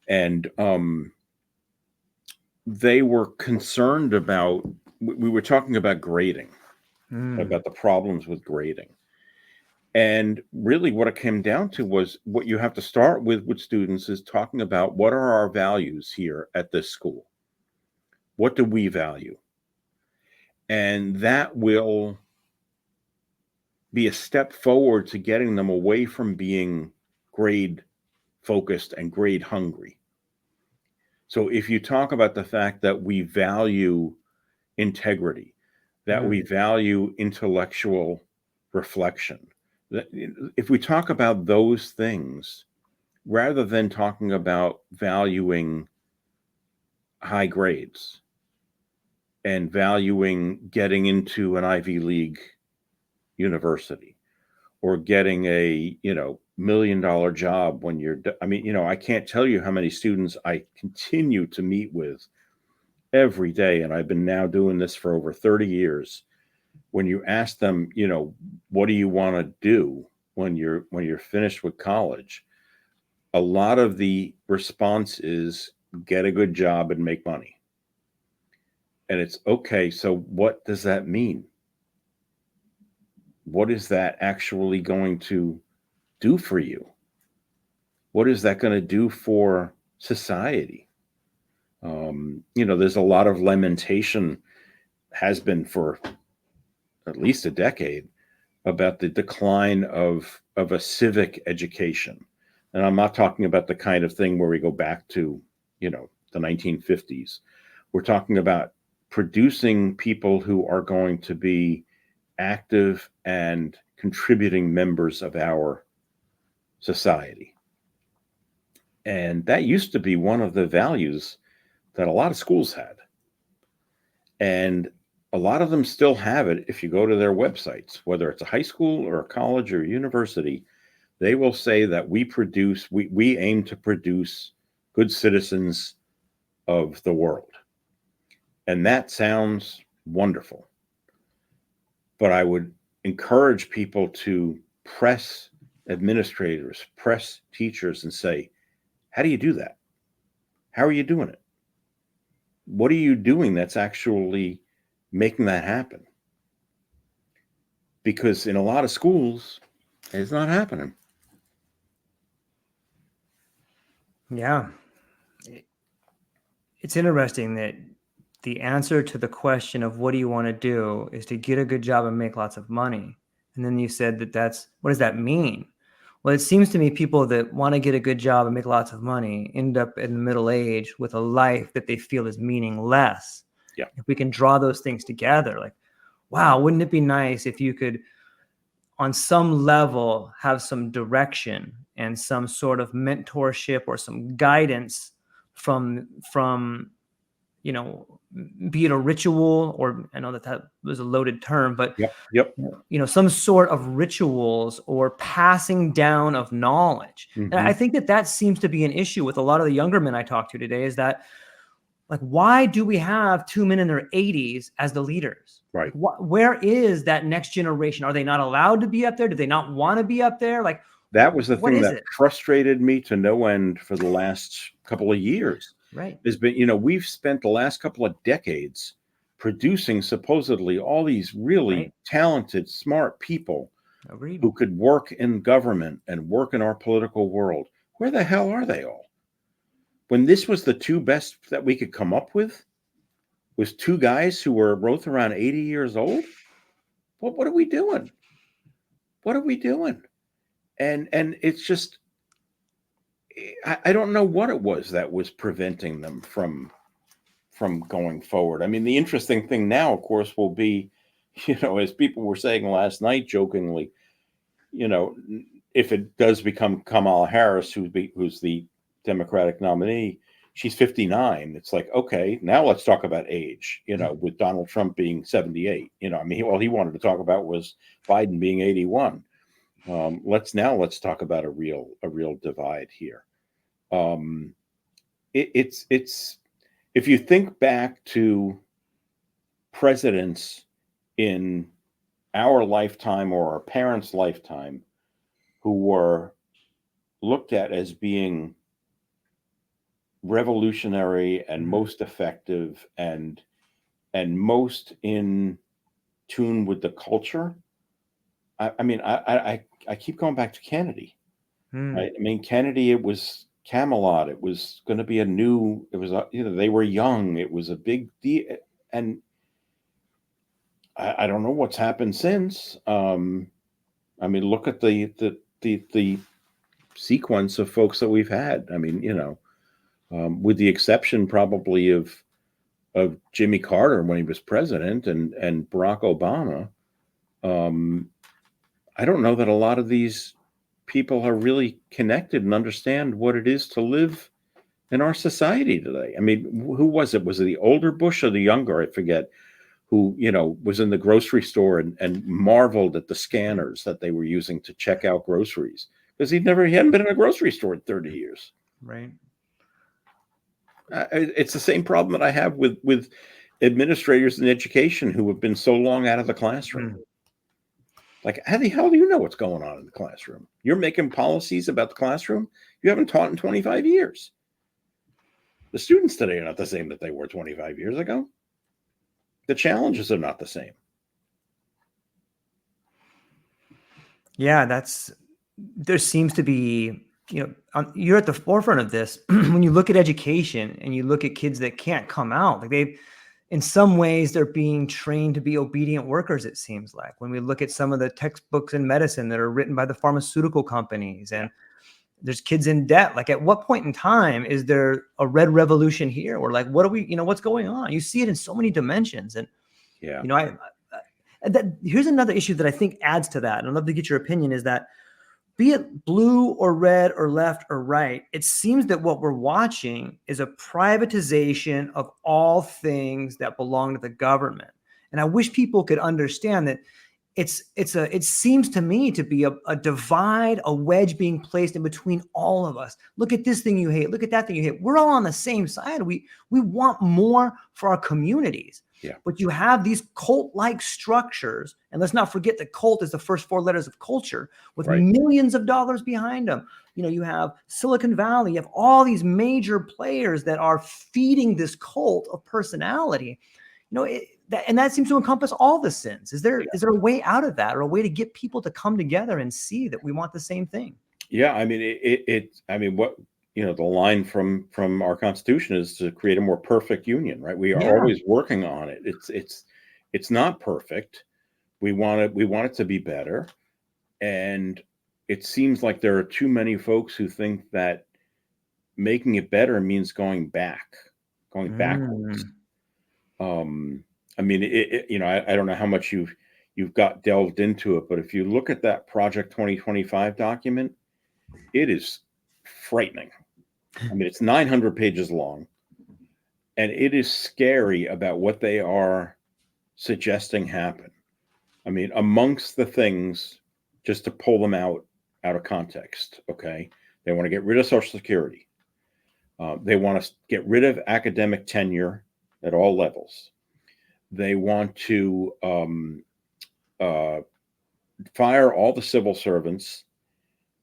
and they were concerned about, we were talking about grading, about the problems with grading. And really what it came down to was, what you have to start with students is talking about, what are our values here at this school? What do we value? And that will be a step forward to getting them away from being grade focused and grade hungry. So if you talk about the fact that we value integrity, that we value intellectual reflection, that if we talk about those things, rather than talking about valuing high grades and valuing getting into an Ivy League university, or getting a $1 million job when you're I can't tell you how many students I continue to meet with every day, and I've been now doing this for over 30 years. When you ask them, what do you want to do when you're finished with college, a lot of the response is get a good job and make money. And it's okay, so what does that mean? What is that actually going to do for you? What is that going to do for society? There's a lot of lamentation, has been for at least a decade, about the decline of a civic education. And I'm not talking about the kind of thing where we go back to, the 1950s. We're talking about producing people who are going to be active and contributing members of our society. And that used to be one of the values that a lot of schools had. And a lot of them still have it. If you go to their websites, whether it's a high school or a college or a university, they will say that we aim to produce good citizens of the world. And that sounds wonderful. But I would encourage people to press administrators, press teachers, and say, how do you do that? How are you doing it? What are you doing that's actually making that happen? Because in a lot of schools, it's not happening.
Yeah. It's interesting that the answer to the question of what do you want to do is to get a good job and make lots of money. And then you said what does that mean? Well, it seems to me people that want to get a good job and make lots of money end up in the middle age with a life that they feel is meaningless.
Yeah.
If we can draw those things together, like, wow, wouldn't it be nice if you could, on some level, have some direction and some sort of mentorship or some guidance from be it a ritual, or I know that was a loaded term, but
Yep.
Some sort of rituals or passing down of knowledge.
Mm-hmm.
And I think that seems to be an issue with a lot of the younger men I talk to today, is that, like, why do we have two men in their 80s as the leaders?
Right.
Where is that next generation? Are they not allowed to be up there? Do they not want to be up there? Like,
that was the thing that
it?
frustrated me to no end for the last couple of years.
Right.
Has been, we've spent the last couple of decades producing supposedly all these really talented, smart people.
Agreed.
Who could work in government and work in our political world. Where the hell are they all? When this was the two best that we could come up with, was two guys who were both around 80 years old. What are we doing? What are we doing? And it's just, I don't know what it was that was preventing them from from going forward. I mean, the interesting thing now, of course, will be, as people were saying last night jokingly, if it does become Kamala Harris, who's the Democratic nominee, she's 59. It's like, okay, now let's talk about age, with Donald Trump being 78. I mean, all he wanted to talk about was Biden being 81. Let's talk about a real divide here. It's if you think back to presidents in our lifetime or our parents' lifetime who were looked at as being revolutionary and most effective and most in tune with the culture. I keep going back to Kennedy. Right? I mean, Kennedy, it was Camelot. It was going to be they were young. It was a big deal. And I don't know what's happened since. I mean, look at the sequence of folks that we've had. I mean, with the exception probably of Jimmy Carter when he was president and Barack Obama. I don't know that a lot of these people are really connected and understand what it is to live in our society today. I mean, who was it? Was it the older Bush or the younger? I forget. Who, was in the grocery store and marveled at the scanners that they were using to check out groceries because he hadn't been in a grocery store in 30 years.
Right.
It's the same problem that I have with administrators in education who have been so long out of the classroom. Like, how the hell do you know what's going on in the classroom? You're making policies about the classroom you haven't taught in 25 years. The students today are not the same that they were 25 years ago. The challenges are not the same.
Yeah, there seems to be, you're at the forefront of this. When you look at education and you look at kids that can't come out, like in some ways, they're being trained to be obedient workers, it seems like. When we look at some of the textbooks in medicine that are written by the pharmaceutical companies, and there's kids in debt. Like, at what point in time is there a red revolution here? Or like, what are we, what's going on? You see it in so many dimensions. And, here's another issue that I think adds to that. And I'd love to get your opinion is that, be it blue or red or left or right, it seems that what we're watching is a privatization of all things that belong to the government. And I wish people could understand that it seems to me to be a divide, a wedge being placed in between all of us. Look at this thing you hate. Look at that thing you hate. We're all on the same side. We want more for our communities.
Yeah.
But you have these cult-like structures, and let's not forget that cult is the first four letters of culture, with millions of dollars behind them. You have Silicon Valley, you have all these major players that are feeding this cult of personality. And that seems to encompass all the sins. Is there a way out of that, or a way to get people to come together and see that we want the same thing?
Yeah, I mean, what the line from our Constitution is to create a more perfect union, right? We are always working on it. It's not perfect. We want it to be better, and it seems like there are too many folks who think that making it better means going backwards. I mean, I don't know how much you've got delved into it, but if you look at that Project 2025 document, it is frightening. I mean, it's 900 pages long, and it is scary about what they are suggesting happen. I mean, amongst the things, just to pull them out of context, okay, they want to get rid of Social Security. They want to get rid of academic tenure at all levels. They want to fire all the civil servants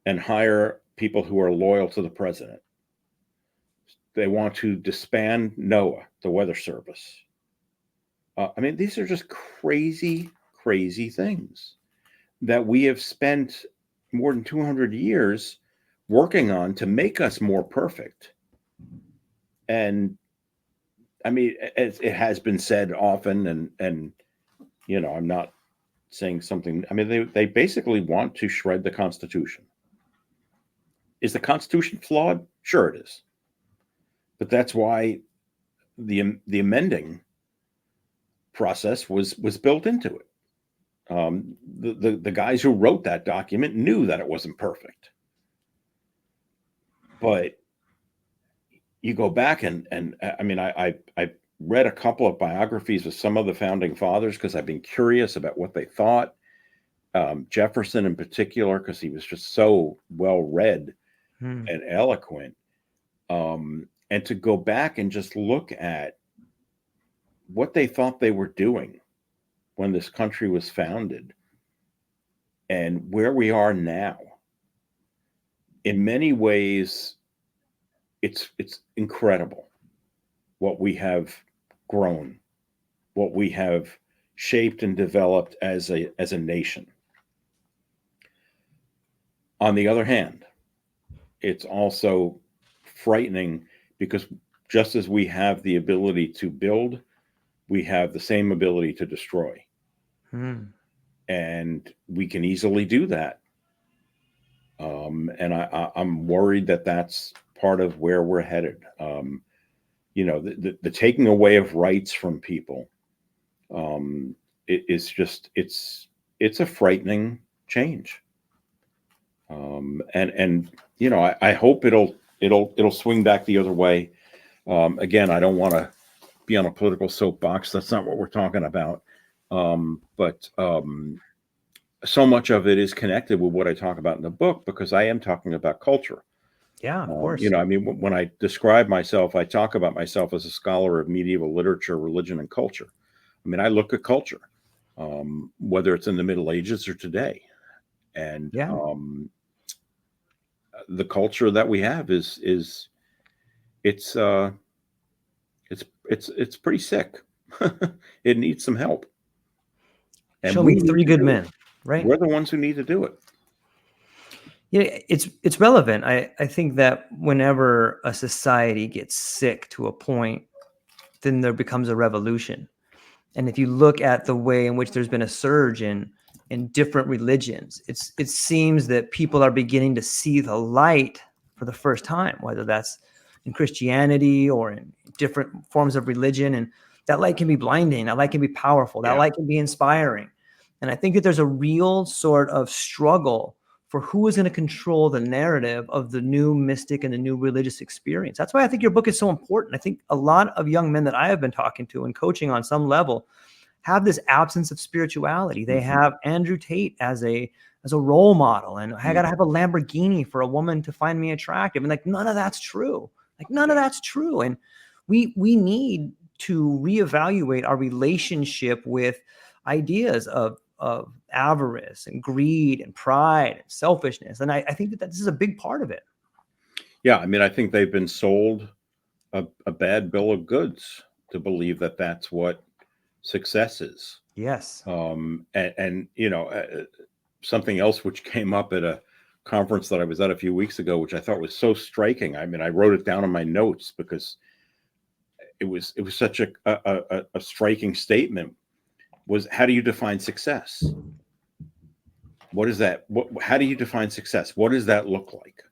and hire people who are loyal to the president. They want to disband NOAA, the Weather Service. I mean, these are just crazy, crazy things that we have spent more than 200 years working on to make us more perfect. And I mean, it has been said often, and I'm not saying something. I mean, they basically want to shred the Constitution. Is the Constitution flawed? Sure it is. But that's why the amending process was built into it. The guys who wrote that document knew that it wasn't perfect, but you go back and I mean, I read a couple of biographies of some of the founding fathers because I've been curious about what they thought. Jefferson in particular, because he was just so well read and eloquent. And to go back and just look at what they thought they were doing when this country was founded and where we are now, in many ways, it's incredible what we have grown, what we have shaped and developed as a nation. On the other hand, it's also frightening because just as we have the ability to build, we have the same ability to destroy. And we can easily do that. And I'm worried that that's part of where we're headed. You know, the taking away of rights from people, it's just, it's a frightening change. And you know, I hope it'll swing back the other way. Again, I don't want to be on a political soapbox. That's not what we're talking about. But so much of it is connected with what I talk about in the book because I am talking about culture.
Yeah, of course.
You know, I mean, when I describe myself, I talk about myself as a scholar of medieval literature, religion, and culture. I mean, I look at culture, whether it's in the Middle Ages or today, and the culture that we have is it's pretty sick. It needs some help. And
show me three good men, right?
We're the ones who need to do it.
Yeah, it's relevant. I think that whenever a society gets sick to a point, then there becomes a revolution. And if you look at the way in which there's been a surge in different religions, it seems that people are beginning to see the light for the first time, whether that's in Christianity or in different forms of religion. And that light can be blinding. That light can be powerful. That light can be inspiring. And I think that there's a real sort of struggle for who is going to control the narrative of the new mystic and the new religious experience. That's why I think your book is so important. I think a lot of young men that I have been talking to and coaching on some level have this absence of spirituality. They have Andrew Tate as a role model, and I got to have a Lamborghini for a woman to find me attractive. And like, none of that's true. Like, none of that's true. And we need to reevaluate our relationship with ideas of avarice and greed and pride and selfishness. And I think that this is a big part of it.
Yeah. I mean, I think they've been sold a bad bill of goods to believe that that's what success is.
Yes.
And you know, something else which came up at a conference that I was at a few weeks ago, which I thought was so striking. I mean, I wrote it down in my notes because it was such a striking statement. Was how do you define success? What is that? How do you define success? What does that look like?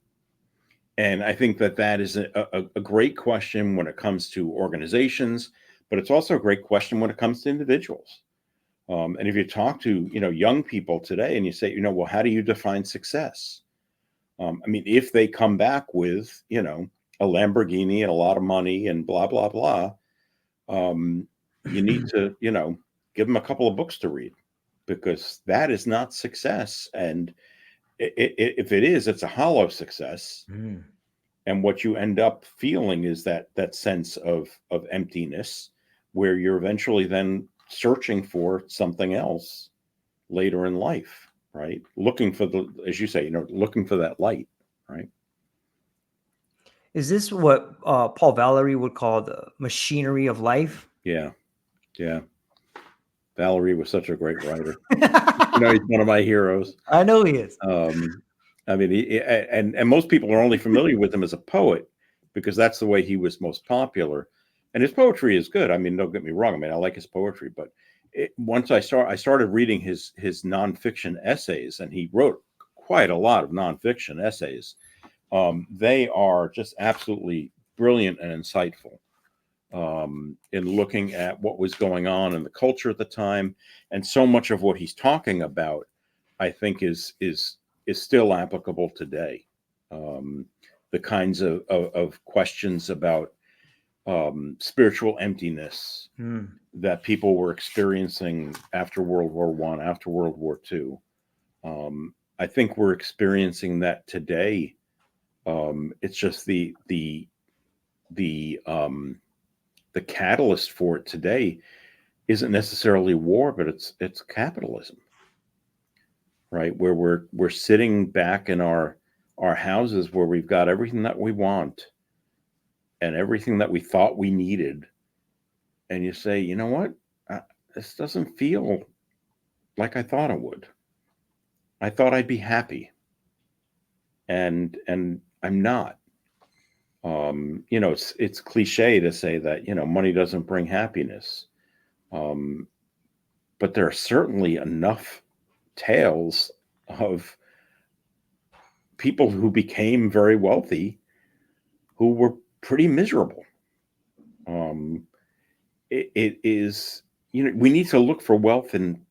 And I think that is a great question when it comes to organizations, but it's also a great question when it comes to individuals. And if you talk to, you know, young people today and you say, you know, well, how do you define success? I mean, if they come back with, you know, a Lamborghini and a lot of money and blah, blah, blah, you need to, you know, give them a couple of books to read because that is not success. And if it is, it's a hollow success. And what you end up feeling is that sense of emptiness where you're eventually then searching for something else later in life, right? Looking for as you say, you know, looking for that light, right?
Is this what Paul Valery would call the machinery of life?
Yeah. Yeah. Valery was such a great writer. You know, he's one of my heroes.
I know he is.
I mean, and most people are only familiar with him as a poet because that's the way he was most popular. And his poetry is good. I mean, don't get me wrong. I mean, I like his poetry, but once I started reading his nonfiction essays, and he wrote quite a lot of nonfiction essays. They are just absolutely brilliant and insightful. in looking at what was going on in the culture at the time. And so much of what he's talking about, I think, is still applicable today. The kinds of questions about spiritual emptiness that people were experiencing after World War I, after World War II. I think we're experiencing that today. It's just the catalyst for it today isn't necessarily war, but it's capitalism, right? Where we're sitting back in our houses where we've got everything that we want and everything that we thought we needed, and you say, you know what, this doesn't feel like I thought it would. I thought I'd be happy, and I'm not. It's cliche to say that, money doesn't bring happiness. But there are certainly enough tales of people who became very wealthy who were pretty miserable. It is, we need to look for wealth in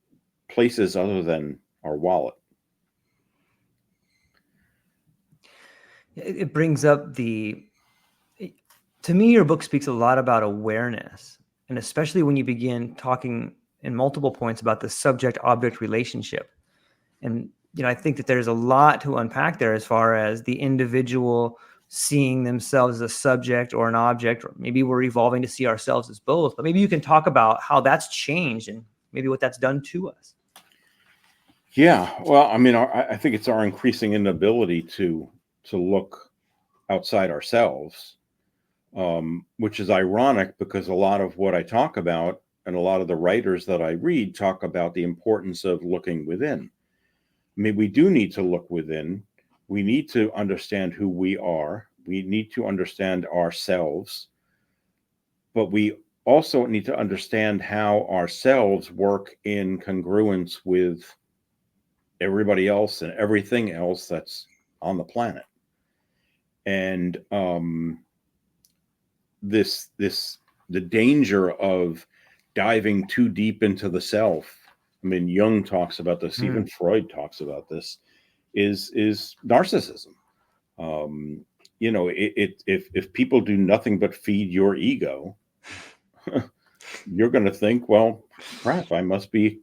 places other than our wallet.
It brings up to me, your book speaks a lot about awareness, and especially when you begin talking in multiple points about the subject-object relationship. And, I think that there's a lot to unpack there as far as the individual seeing themselves as a subject or an object, or maybe we're evolving to see ourselves as both. But maybe you can talk about how that's changed and maybe what that's done to us.
Yeah, well, I mean, I think it's our increasing inability to look outside ourselves, which is ironic because a lot of what I talk about and a lot of the writers that I read talk about the importance of looking within. I mean, we do need to look within. We need to understand who we are. We need to understand ourselves. But we also need to understand how ourselves work in congruence with everybody else and everything else that's on the planet. And the danger of diving too deep into the self. I mean, Jung talks about this, even Freud talks about this, is narcissism. If people do nothing but feed your ego, you're going to think, well, crap, I must be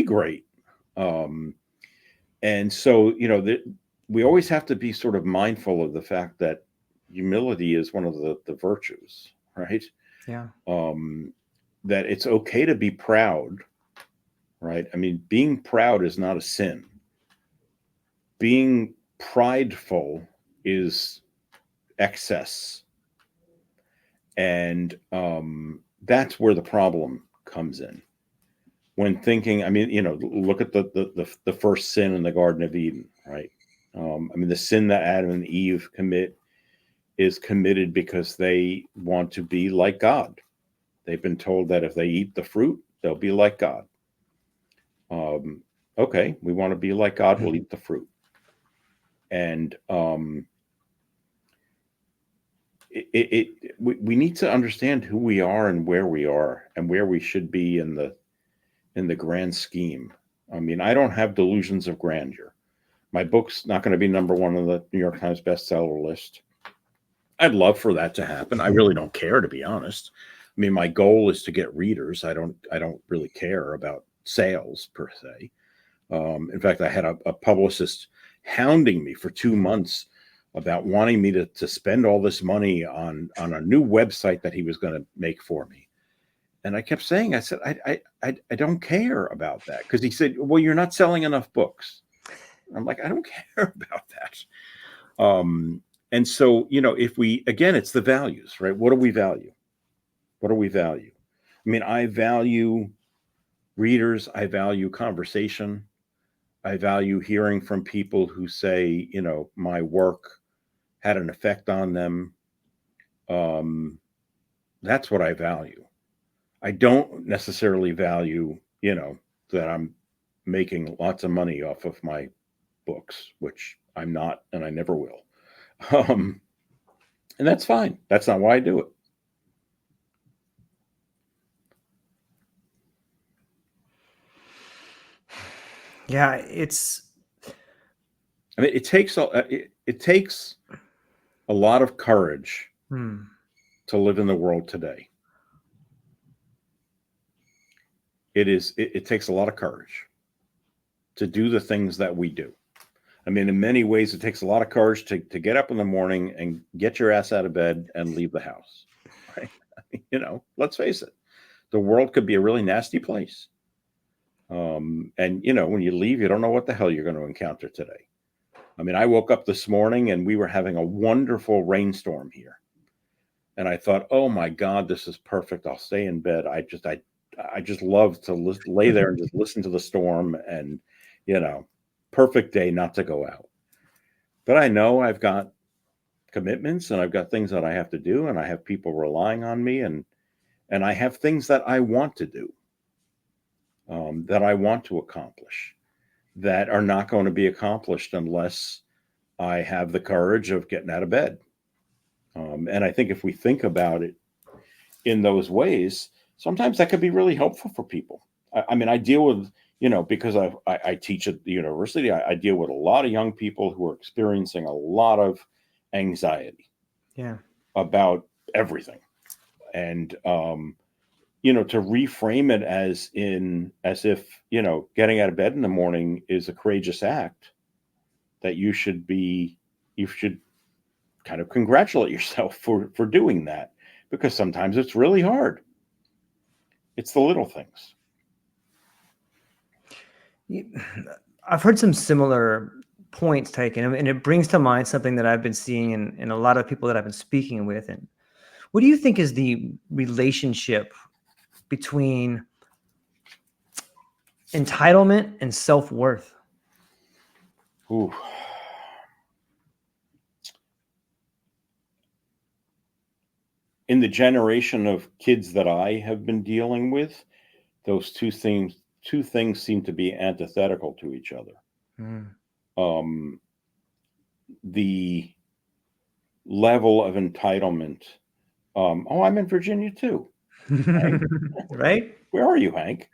great. And so, we always have to be sort of mindful of the fact that humility is one of the virtues, right?
Yeah.
That it's okay to be proud, right? I mean, being proud is not a sin. Being prideful is excess. And that's where the problem comes in. When thinking, I mean, look at the first sin in the Garden of Eden, right? I mean, the sin that Adam and Eve commit is committed because they want to be like God. They've been told that if they eat the fruit, they'll be like God. Okay, we want to be like God, we'll eat the fruit. And we need to understand who we are and where we are and where we should be in the grand scheme. I mean, I don't have delusions of grandeur. My book's not going to be number one on the New York Times bestseller list. I'd love for that to happen. I really don't care, to be honest. I mean, my goal is to get readers. I don't really care about sales per se. In fact, I had a publicist hounding me for 2 months about wanting me to spend all this money on a new website that he was going to make for me. And I kept saying, I said, I don't care about that. Because he said, well, you're not selling enough books. I'm like, I don't care about that. And so, if it's the values, right? What do we value? What do we value? I mean, I value readers. I value conversation. I value hearing from people who say, my work had an effect on them. That's what I value. I don't necessarily value, that I'm making lots of money off of my books, which I'm not, and I never will. And that's fine. That's not why I do it.
Yeah,
I mean, it takes a lot of courage to live in the world today. It takes a lot of courage to do the things that we do. I mean, in many ways, it takes a lot of courage to get up in the morning and get your ass out of bed and leave the house. Right? Let's face it, the world could be a really nasty place. And when you leave, you don't know what the hell you're going to encounter today. I mean, I woke up this morning and we were having a wonderful rainstorm here. And I thought, oh my God, this is perfect. I'll stay in bed. I just love to lay there and just listen to the storm, and, perfect day not to go out. But I know I've got commitments and I've got things that I have to do, and I have people relying on me, and I have things that I want to do, that I want to accomplish, that are not going to be accomplished unless I have the courage of getting out of bed. And I think if we think about it in those ways, sometimes that could be really helpful for people. I mean, I deal with, because I teach at the university, I deal with a lot of young people who are experiencing a lot of anxiety about everything. And, to reframe it as if, getting out of bed in the morning is a courageous act that you should kind of congratulate yourself for doing that, because sometimes it's really hard. It's the little things.
I've heard some similar points taken, and it brings to mind something that I've been seeing in a lot of people that I've been speaking with. And what do you think is the relationship between entitlement and self-worth?
Ooh. In the generation of kids that I have been dealing with, those two things seem to be antithetical to each other. The level of entitlement. I'm in Virginia too.
Right?
Where are you, Hank?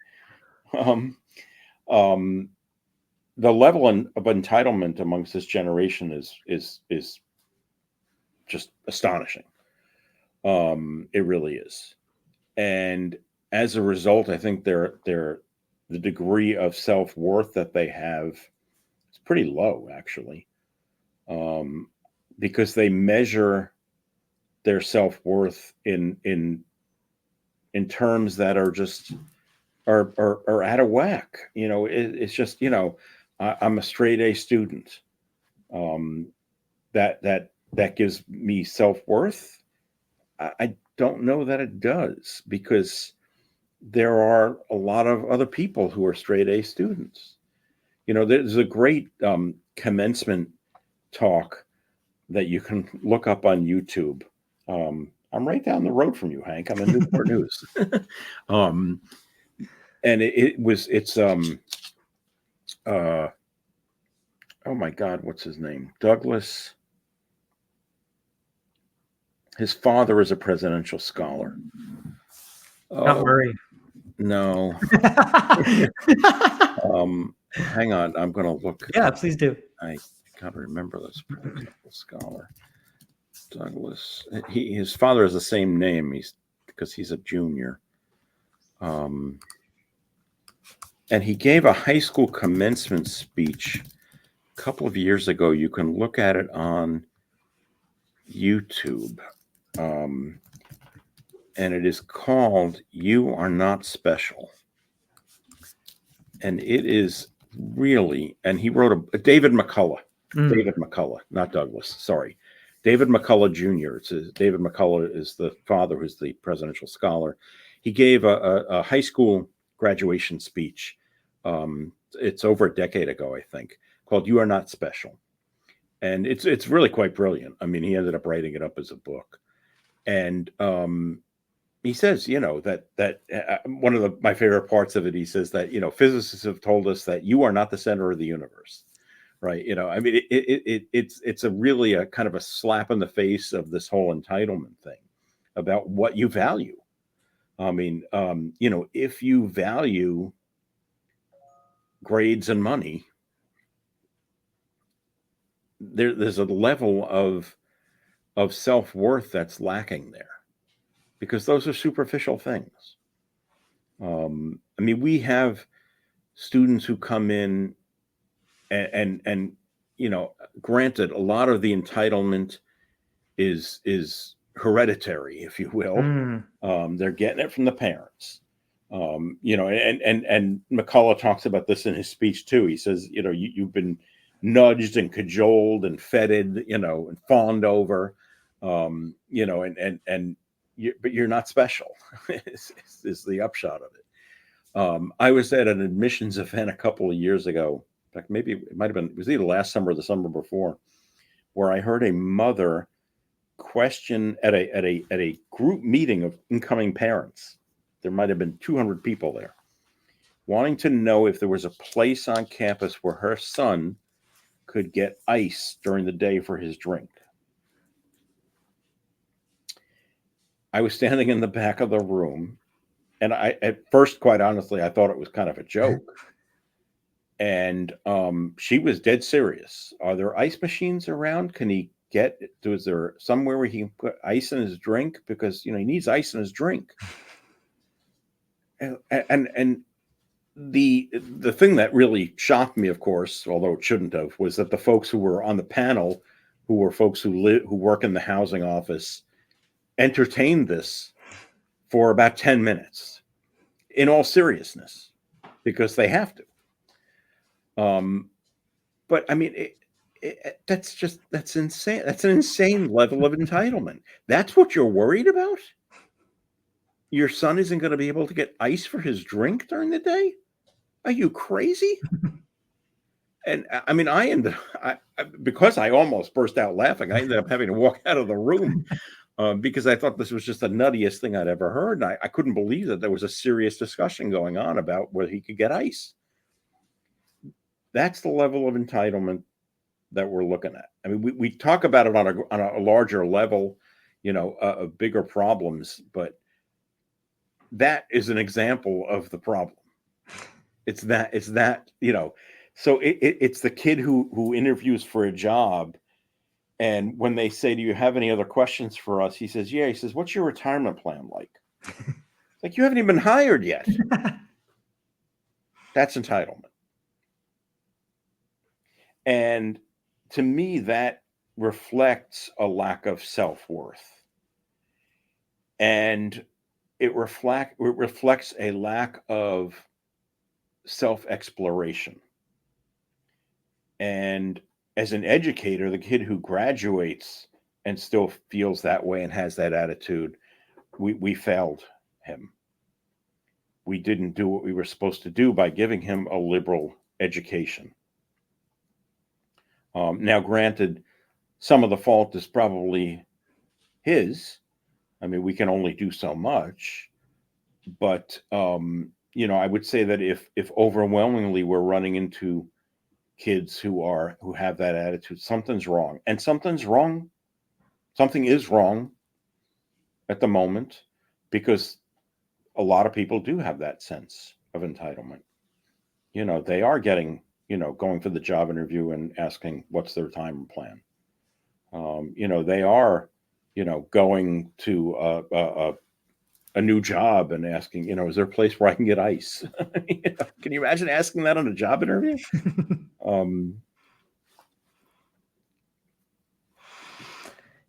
The level of entitlement amongst this generation is just astonishing. It really is. And as a result, I think the degree of self-worth that they have is pretty low, actually, because they measure their self-worth in terms that are just are out of whack. It's just, I'm a straight A student. That gives me self-worth. I don't know that it does, because there are a lot of other people who are straight A students. There's a great commencement talk that you can look up on YouTube. I'm right down the road from you, Hank. I'm in Newport News. And it's oh my God, what's his name? Douglas. His father is a presidential scholar.
Not Murray.
No. Hang on, I'm going to look.
Yeah, please do.
I can't remember this presidential scholar. Douglas. His father has the same name. Because he's a junior. And he gave a high school commencement speech a couple of years ago. You can look at it on YouTube. And it is called "You Are Not Special." And it is really, and he wrote David McCullough. David McCullough, not Douglas. Sorry. David McCullough Jr. David McCullough is the father who's the presidential scholar. He gave a high school graduation speech. It's over a decade ago, I think, called "You Are Not Special." And it's really quite brilliant. I mean, he ended up writing it up as a book. And he says, that one of my favorite parts of it, he says that, physicists have told us that you are not the center of the universe. Right. I mean, it's really a kind of a slap in the face of this whole entitlement thing about what you value. I mean, if you value grades and money, there's a level of self-worth that's lacking there, because those are superficial things. I mean, we have students who come in and you know, granted, a lot of the entitlement is hereditary, if you will. They're getting it from the parents. You know, and McCullough talks about this in his speech too. He says, you know, you've been nudged and cajoled and feted, you know, and fawned over, you know, but you're not special is the upshot of it. I was at an admissions event a couple of years ago. In fact, maybe it might have been, it was either last summer or the summer before, where I heard a mother question at a group meeting of incoming parents. There might have been 200 people there, wanting to know if there was a place on campus where her son could get ice during the day for his drink. I was standing in the back of the room, and I, at first, quite honestly, I thought it was kind of a joke. And she was dead serious. Are there ice machines around? Can he get, is there somewhere where he can put ice in his drink? Because, you know, he needs ice in his drink. And the thing that really shocked me, of course, although it shouldn't have, was that the folks who were on the panel, who were folks who work in the housing office, entertained this for about 10 minutes in all seriousness, because they have to. But I mean, that's insane. That's an insane level of entitlement. That's what you're worried about? Your son isn't going to be able to get ice for his drink during the day? Are you crazy? And I mean, because I almost burst out laughing, I ended up having to walk out of the room because I thought this was just the nuttiest thing I'd ever heard. And I couldn't believe that there was a serious discussion going on about whether he could get ice. That's the level of entitlement that we're looking at. I mean, we talk about it on a larger level, you know, of bigger problems, but that is an example of the problem. It's that, you know, so it's the kid who interviews for a job, and when they say, "Do you have any other questions for us?" He says, "Yeah." He says, "What's your retirement plan like?" It's like, you haven't even been hired yet. That's entitlement. And to me, that reflects a lack of self-worth. And it reflects a lack of self-exploration. And as an educator, the kid who graduates and still feels that way and has that attitude, we failed him. We didn't do what we were supposed to do by giving him a liberal education. Now, granted, some of the fault is probably his. I mean, we can only do so much. But, you know, I would say that if overwhelmingly we're running into kids who have that attitude, something's wrong. And something's wrong. Something is wrong at the moment, because a lot of people do have that sense of entitlement. You know, they are getting, you know, going for the job interview and asking what's their time plan. You know, they are, you know, going to a new job and asking, you know, is there a place where I can get ice? You know, can you imagine asking that on a job interview?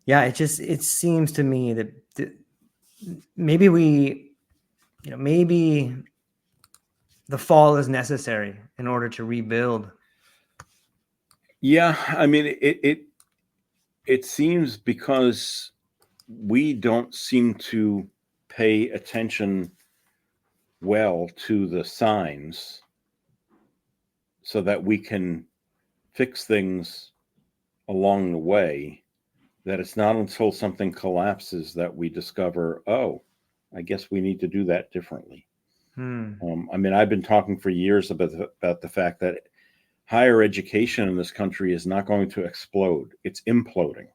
Yeah, it seems to me that maybe maybe the fall is necessary in order to rebuild.
Yeah, I mean, it seems, because we don't seem to pay attention well to the signs so that we can fix things along the way, that it's not until something collapses that we discover, oh, I guess we need to do that differently. I mean, I've been talking for years about the fact that higher education in this country is not going to explode. It's imploding.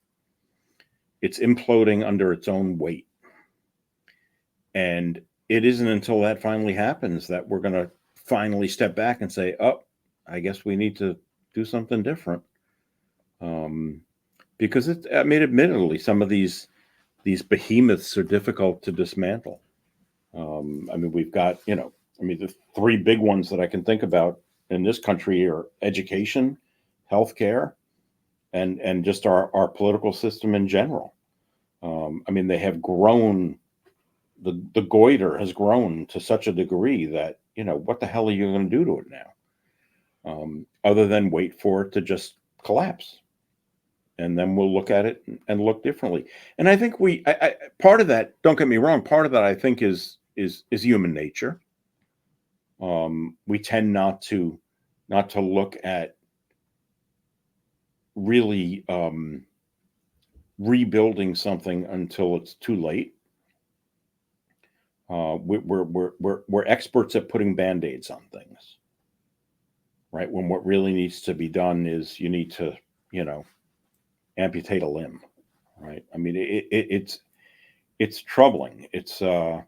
It's imploding under its own weight. And it isn't until that finally happens that we're going to finally step back and say, oh, I guess we need to do something different. Because admittedly, some of these behemoths are difficult to dismantle. We've got, the three big ones that I can think about in this country are education, healthcare, and just our political system in general. They have grown. The goiter has grown to such a degree that, what the hell are you going to do to it now? Other than wait for it to just collapse. And then we'll look at it and look differently. And I think part of that, don't get me wrong, part of that I think is human nature. We tend not to look at really rebuilding something until it's too late. We're experts at putting Band-Aids on things, right? When what really needs to be done is you need to, amputate a limb, right? It's troubling. It's I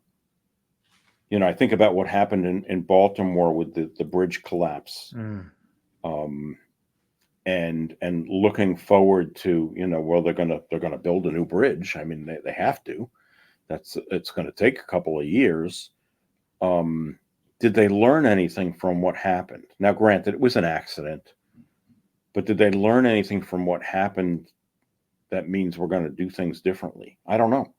think about what happened in Baltimore with the bridge collapse, and looking forward to, well, they're gonna build a new bridge. They have to. It's going to take a couple of years. Did they learn anything from what happened? Now, granted, it was an accident, but did they learn anything from what happened that means we're going to do things differently? I don't know.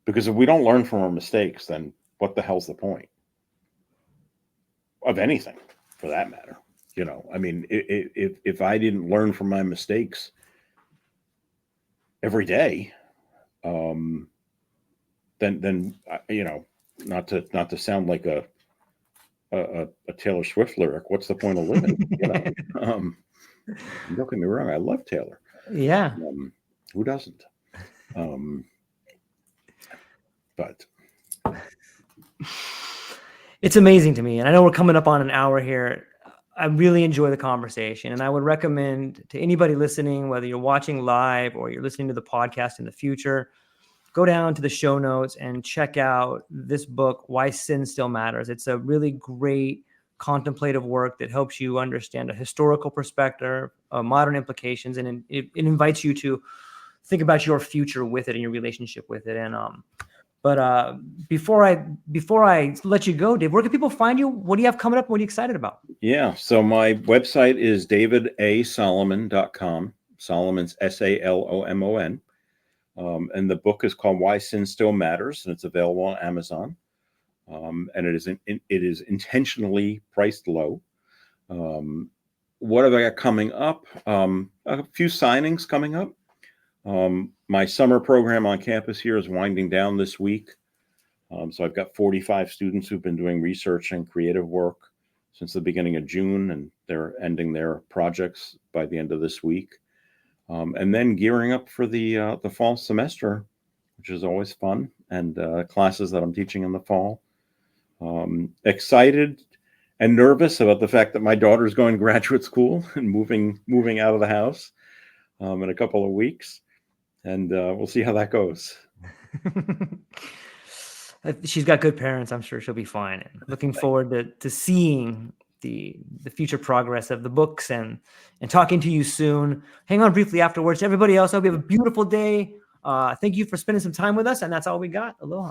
Because if we don't learn from our mistakes, then what the hell's the point of anything, for that matter? If I didn't learn from my mistakes every day, then not to sound like a Taylor Swift lyric, what's the point of living? Don't get me wrong, I love Taylor.
Yeah.
Who doesn't? But
it's amazing to me, and I know we're coming up on an hour here. I really enjoy the conversation, and I would recommend to anybody listening, whether you're watching live or you're listening to the podcast in the future, go down to the show notes and check out this book, Why Sin Still Matters. It's a really great contemplative work that helps you understand a historical perspective, modern implications, and it invites you to think about your future with it and your relationship with it. And but before I let you go, Dave, where can people find you? What do you have coming up? What are you excited about?
Yeah, so my website is davidasalomon.com. Salomon's Salomon. And the book is called Why Sin Still Matters, and it's available on Amazon. And it is intentionally priced low. What have I got coming up? A few signings coming up. My summer program on campus here is winding down this week. So I've got 45 students who've been doing research and creative work since the beginning of June, and they're ending their projects by the end of this week. And then gearing up for the fall semester, which is always fun, and classes that I'm teaching in the fall. Excited and nervous about the fact that my daughter is going to graduate school and moving out of the house in a couple of weeks, and we'll see how that goes.
She's got good parents. I'm sure she'll be fine. And looking forward to seeing the future progress of the books and talking to you soon. Hang on briefly afterwards. To everybody else, I hope you have a beautiful day. Thank you for spending some time with us, and that's all we got. Aloha.